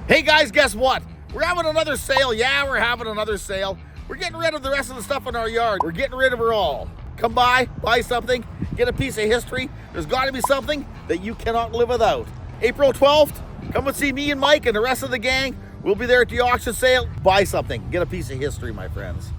Hey guys, guess what? We're having another sale. Yeah, we're having another sale. We're getting rid of the rest of the stuff in our yard. We're getting rid of it all. Come by, buy something, get a piece of history. There's got to be something that you cannot live without. April 12th, come and see me and Mike and the rest of the gang. We'll be there at the auction sale. Buy something, get a piece of history, my friends.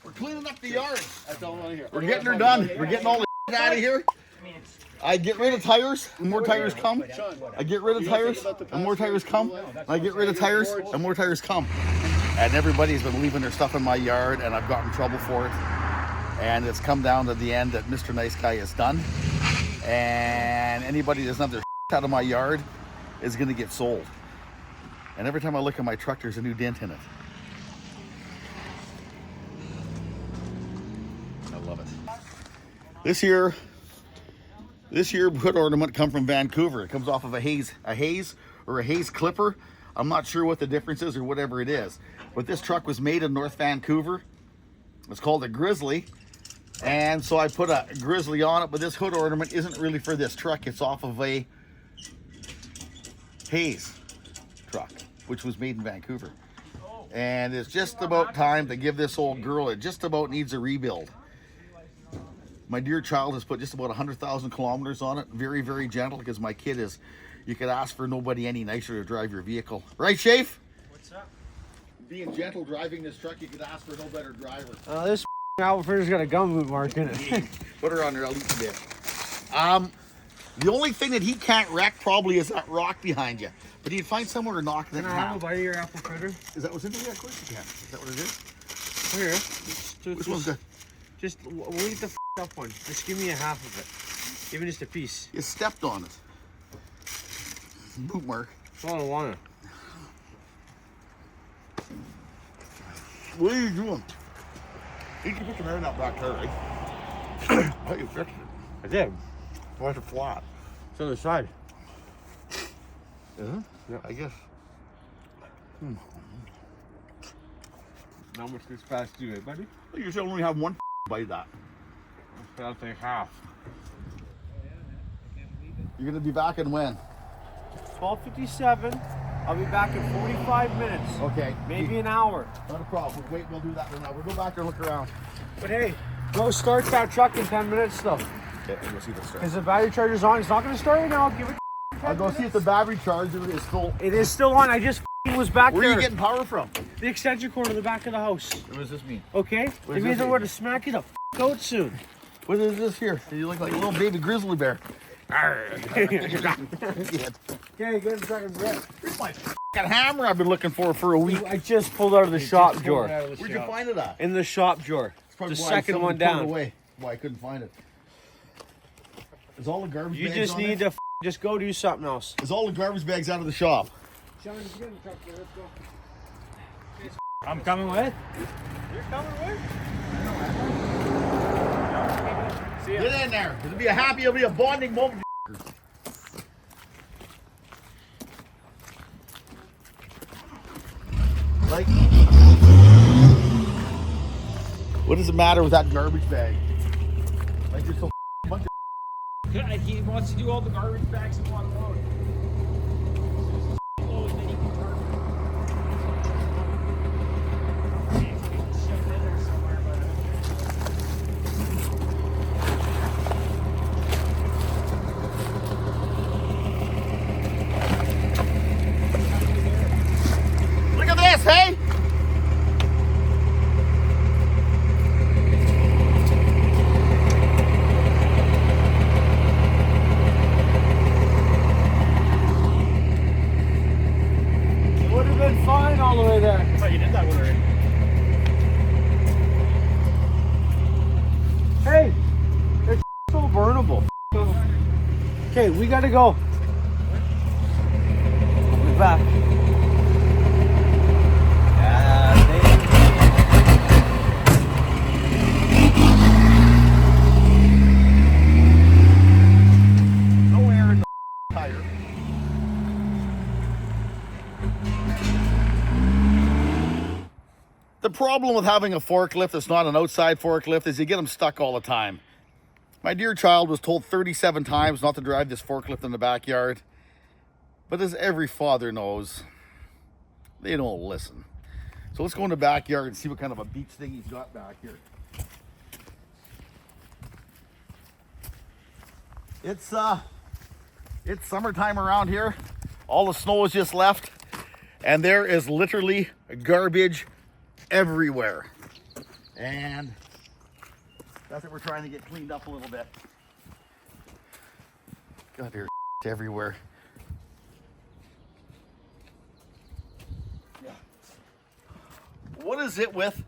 We're cleaning up the yard. That's all I want to hear. We're getting her done. We're getting all the out of here. I get rid of tires, and more tires come. I get rid of tires, and more tires come. I get rid of tires, and more tires come. And everybody's been leaving their stuff in my yard, and I've gotten in trouble for it. And it's come down to the end that Mr. Nice Guy is done. And anybody that doesn't have their out of my yard is going to get sold. And every time I look at my truck, there's a new dent in it. I love it. This here hood ornament come from Vancouver. It comes off of a haze or a haze clipper. I'm not sure what the difference is or whatever it is, but this truck was made in North Vancouver. It's called a Grizzly, and so I put a Grizzly on it, but this hood ornament isn't really for this truck. It's off of a haze truck, which was made in Vancouver. And it's just about time to give this old girl, it just about needs a rebuild. My dear child has put just about 100,000 kilometers on it. Very, very gentle, because my kid is, you could ask for nobody any nicer to drive your vehicle. Right, Shoaf? What's up? Being gentle driving this truck, you could ask for no better driver. This outfitter's got a gumboot mark in it. Put her on there, I'll eat the bit. The only thing that he can't wreck probably is that rock behind you. But he'd find somewhere to knock it in Can I have a bite of your apple fritter? Is that what's in there? Yeah, of course you can. Is that what it is? Here. Which one's good? Just, we'll eat the up one. Just give me a half of it. Even just a piece. You stepped on it. Boot mark. That's all I want. What are you doing? You can put some air in that back tire, right? I thought you fixed it. I did. Why is it flat? It's on the side. Yeah, I guess. How much this past due, eh, buddy? You should only have one bite of that. I'll take half. You're gonna be back in when? 12:57. I'll be back in 45 minutes. Okay. Maybe an hour. Not a problem. Wait, we'll do that right now. We'll go back there and look around. But hey, go start that truck in 10 minutes though. Okay, we'll see if it starts. Because the battery charger's on. It's not going to start right now. Give it 10 I'll go minutes. see if the battery charger is full. It is still on. I just was back Where there. are you getting power from? The extension cord in the back of the house. What does this mean? Okay? What It does means this I'm mean? going to smack you the out soon. What is this here? You look like a little baby grizzly bear. Okay, get a second breath. Here's my f***ing hammer I've been looking for a week. I just pulled out of the shop drawer. Where'd you find it at? In the shop drawer. It's probably The why second someone one put down. it away. Why I couldn't find it. Is all the garbage You bags just on need there? to just go do something else. Is all the garbage bags out of the shop? Sean, just get in the truck here. Let's go. I'm coming with. You're coming with? See ya. Get in there. It'll be it'll be a bonding moment. Like, what does it matter with that garbage bag? Like, there's a bunch of He wants to do all the garbage bags in one load. Load, then he can turn. Shoved in there somewhere, Look at this, hey? It would have been fine all the way there. I thought you did that one already. Hey, it's so burnable. Okay, we gotta go. We'll be back. No air in the tire. The problem with having a forklift that's not an outside forklift is you get them stuck all the time. My dear child was told 37 times not to drive this forklift in the backyard. But as every father knows, they don't listen. So let's go in the backyard and see what kind of a beach thing he's got back here. It's summertime around here. All the snow is just left. And there is literally garbage everywhere. And that's what we're trying to get cleaned up a little bit. God, there's everywhere. Yeah. What is it with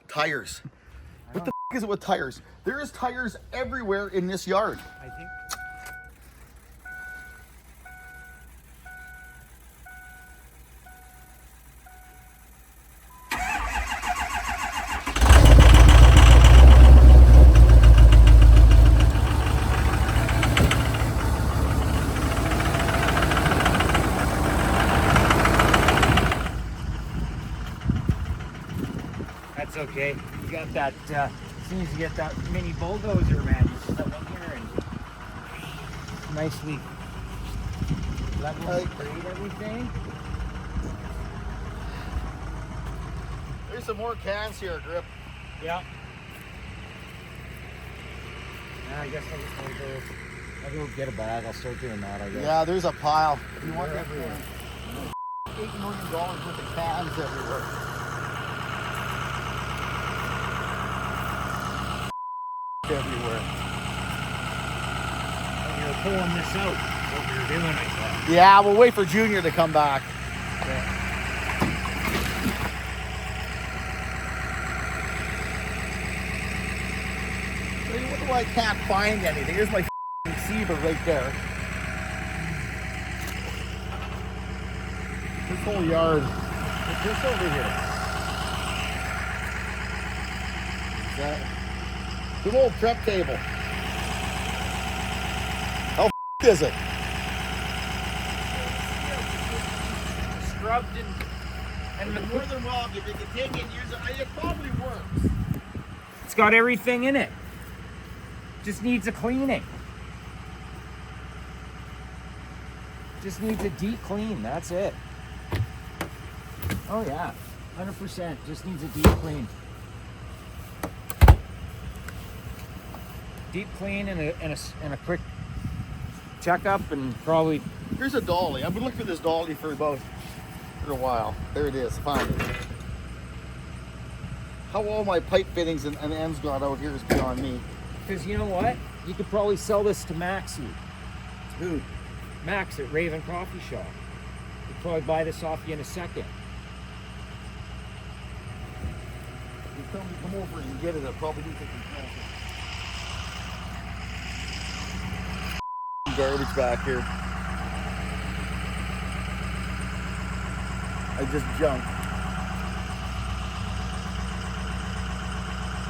tires? What the is it with tires? There is tires everywhere in this yard. I think. That's okay. You got that, as soon as you get that mini bulldozer, man, you just come in here and nicely level and grade everything. There's some more cans here, Grip. Yeah. I guess I'll go get a bag. I'll start doing that, I guess. Yeah, there's a pile. You want They're that everywhere. $8 million worth of cans everywhere. Everywhere. When you were pulling this out, what we were doing, I thought. Yeah, we'll wait for Junior to come back. What do I can't find anything? Here's my receiver right there. This whole yard. What's this over here? Is that an old prep table? How is it? Scrubbed And the more than welcome, if you can take it and use it, it probably works. it's got everything in it. Just needs a cleaning. Just needs a deep clean. That's it. Oh yeah, 100%. Just needs a deep clean. Deep clean and a quick checkup, and probably. Here's a dolly. I've been looking for this dolly for a while. There it is. Found it. How all my pipe fittings and ends got out here is beyond me. Because you know what? You could probably sell this to Maxie. Who? Max at Raven Coffee Shop. He'd probably buy this off you in a second. You tell me to come over and get it. I'll probably do something. Garbage back here. I just junk.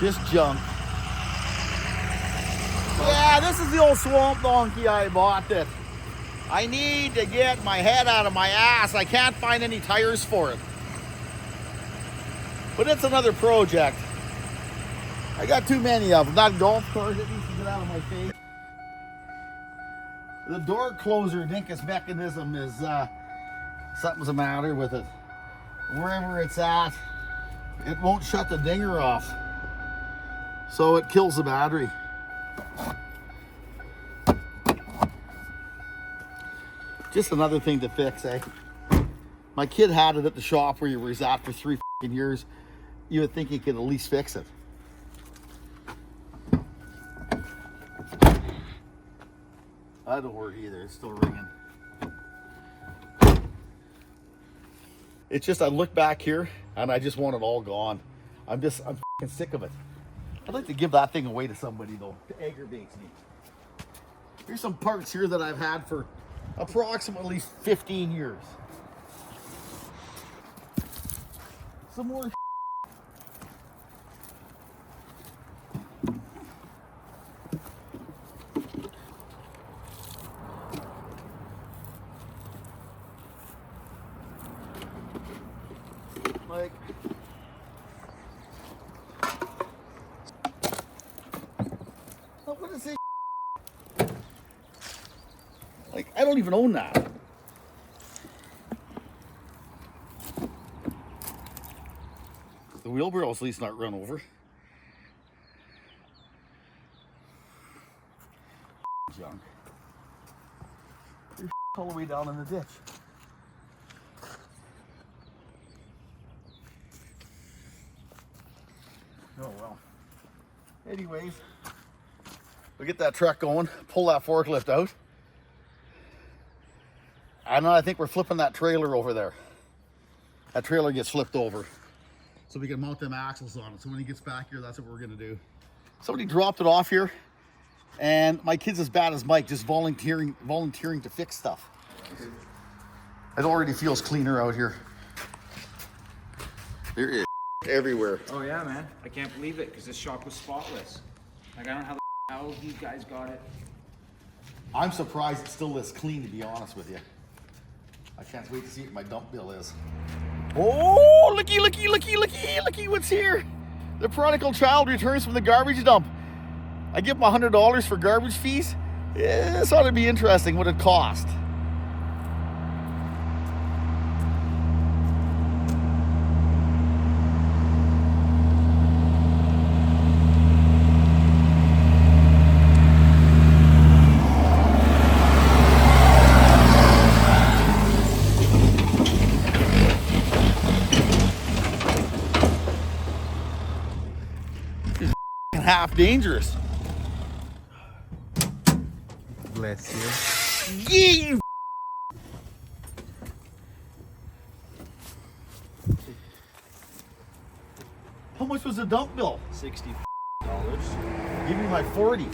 Just junk. Yeah, this is the old swamp donkey I bought it. I need to get my head out of my ass. I can't find any tires for it. But it's another project. I got too many of them. That golf cart that needs to get out of my face. The door closer dinkus mechanism is something's the matter with it. Wherever it's at, it won't shut the dinger off. So it kills the battery. Just another thing to fix, eh? My kid had it at the shop where he was at for 3 years. You would think he could at least fix it. I don't work either. It's still ringing. It's just I look back here and I just want it all gone. I'm f***ing sick of it. I'd like to give that thing away to somebody though. It aggravates me. Here's some parts here that I've had for approximately 15 years. Some more like what is this Like, I don't even own that. The wheelbarrow's at least not run over. Junk. There's all the way down in the ditch. Oh well. Anyways, we get that truck going, pull that forklift out. And I think we're flipping that trailer over there. That trailer gets flipped over. So we can mount them axles on it. So when he gets back here, that's what we're gonna do. Somebody dropped it off here, and my kid's as bad as Mike, just volunteering to fix stuff. It already feels cleaner out here. There is everywhere. Oh yeah, man. I can't believe it because this shop was spotless. Like I don't know how you guys got it. I'm surprised it's still this clean, to be honest with you. I can't wait to see what my dump bill is. Oh, looky what's here. The prodigal child returns from the garbage dump. I give him $100 for garbage fees. Yeah, this ought to be interesting what it cost. Half dangerous. Bless you. Yeah, you. How much was the dump bill? $60. Give me my 40.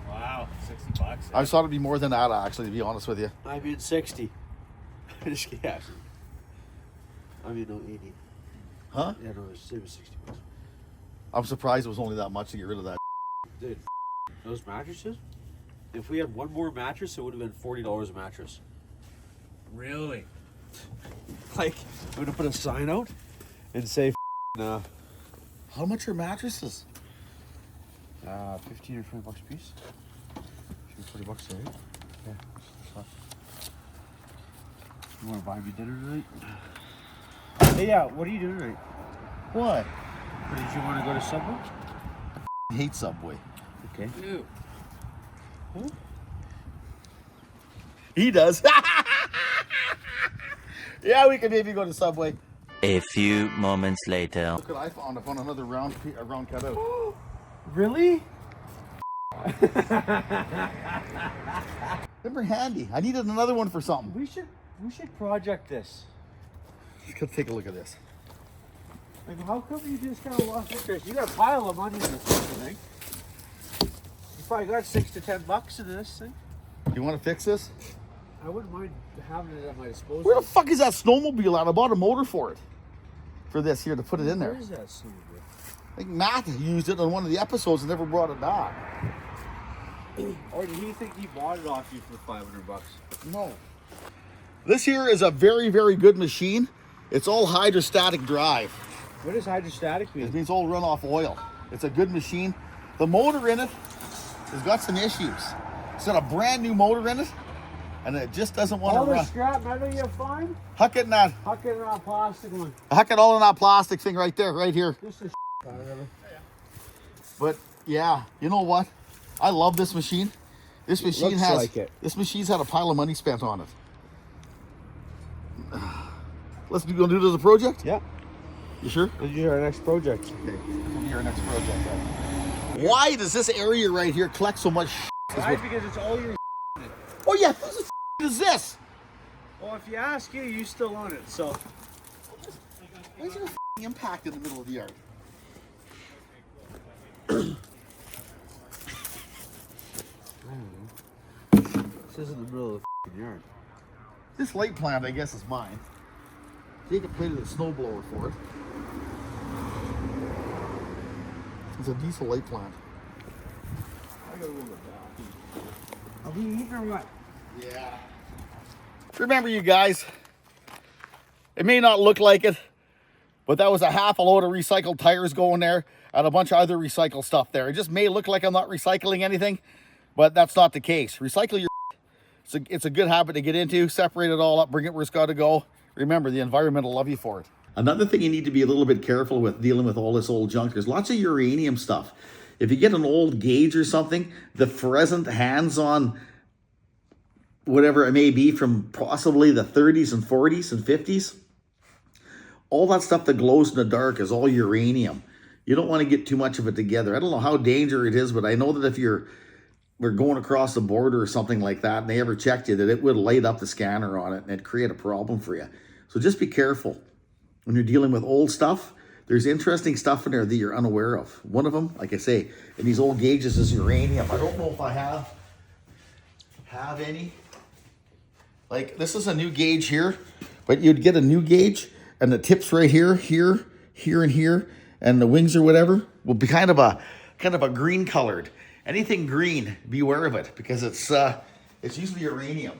Wow, $60. I thought it'd be more than that, actually, to be honest with you. I mean 60. Just kidding. I mean no 80. Huh? Yeah, no, it was $60. I'm surprised it was only that much to get rid of that. Dude, those mattresses. If we had one more mattress, it would have been $40 a mattress. Really? Like, I'm gonna put a sign out and say, How much are mattresses? 15 or 20 bucks a piece. 40 bucks, right? Yeah. You want to buy me dinner tonight? Hey, yeah. What are you doing tonight? What? Or did you want to go to Subway? I hate Subway. Okay. Ew. Huh? He does. Yeah, we can maybe go to Subway. A few moments later. Look what I found. I found another round cutout. Really? They were handy. I needed another one for something. We should project this. Let's take a look at this. Like, how come you just kind of lost interest? You got a pile of money in this thing. You probably got $6 to $10 in this thing. Do you want to fix this? I wouldn't mind having it at my disposal. Where the fuck is that snowmobile at? I bought a motor for it. For this here, to put it in there. Where is that snowmobile? I think Matt used it on one of the episodes and never brought it back. Or did he think he bought it off you for $500? No. This here is a very, very good machine. It's all hydrostatic drive. What does hydrostatic mean? It means all run off oil. It's a good machine. The motor in it has got some issues. It's got a brand new motor in it, and it just doesn't want All to the run. scrap metal you find? Huck it in that. Huck it in that plastic one. Huck it all in that plastic thing right there, right here. This is whatever. But yeah, you know what? I love this machine. This machine Looks has like it. This machine's had a pile of money spent on it. Let's do this as a project? Yeah. You sure? This is our next project. Okay. This will be our next project then. Why does this area right here collect so much shit? Why? Because it's all your. Oh yeah, whose is this? Well, if you ask you still own it, so. Why is there a impact in the middle of the yard? This is in the middle of the yard. This light plant, I guess, is mine. Jacob plated a snowblower for it. It's a diesel light plant. I gotta move it down. Are we eating or what? Yeah. Remember, you guys, it may not look like it, but that was a half a load of recycled tires going there and a bunch of other recycled stuff there. It just may look like I'm not recycling anything, but that's not the case. Recycle your It's a good habit to get into. Separate it all up, bring it where it's got to go. Remember, the environment will love you for it. Another thing you need to be a little bit careful with dealing with all this old junk, there's lots of uranium stuff. If you get an old gauge or something, the fluorescent hands-on, whatever it may be, from possibly the 30s and 40s and 50s, all that stuff that glows in the dark is all uranium. You don't want to get too much of it together. I don't know how dangerous it is, but I know that if we're going across the border or something like that, and they ever checked you, that it would light up the scanner on it and it'd create a problem for you. So just be careful when you're dealing with old stuff. There's interesting stuff in there that you're unaware of. One of them, like I say, in these old gauges is uranium. I don't know if I have any. Like, this is a new gauge here, but you'd get a new gauge and the tips right here, here, and here, and the wings or whatever will be kind of a green colored. Anything green, beware of it, because it's usually uranium.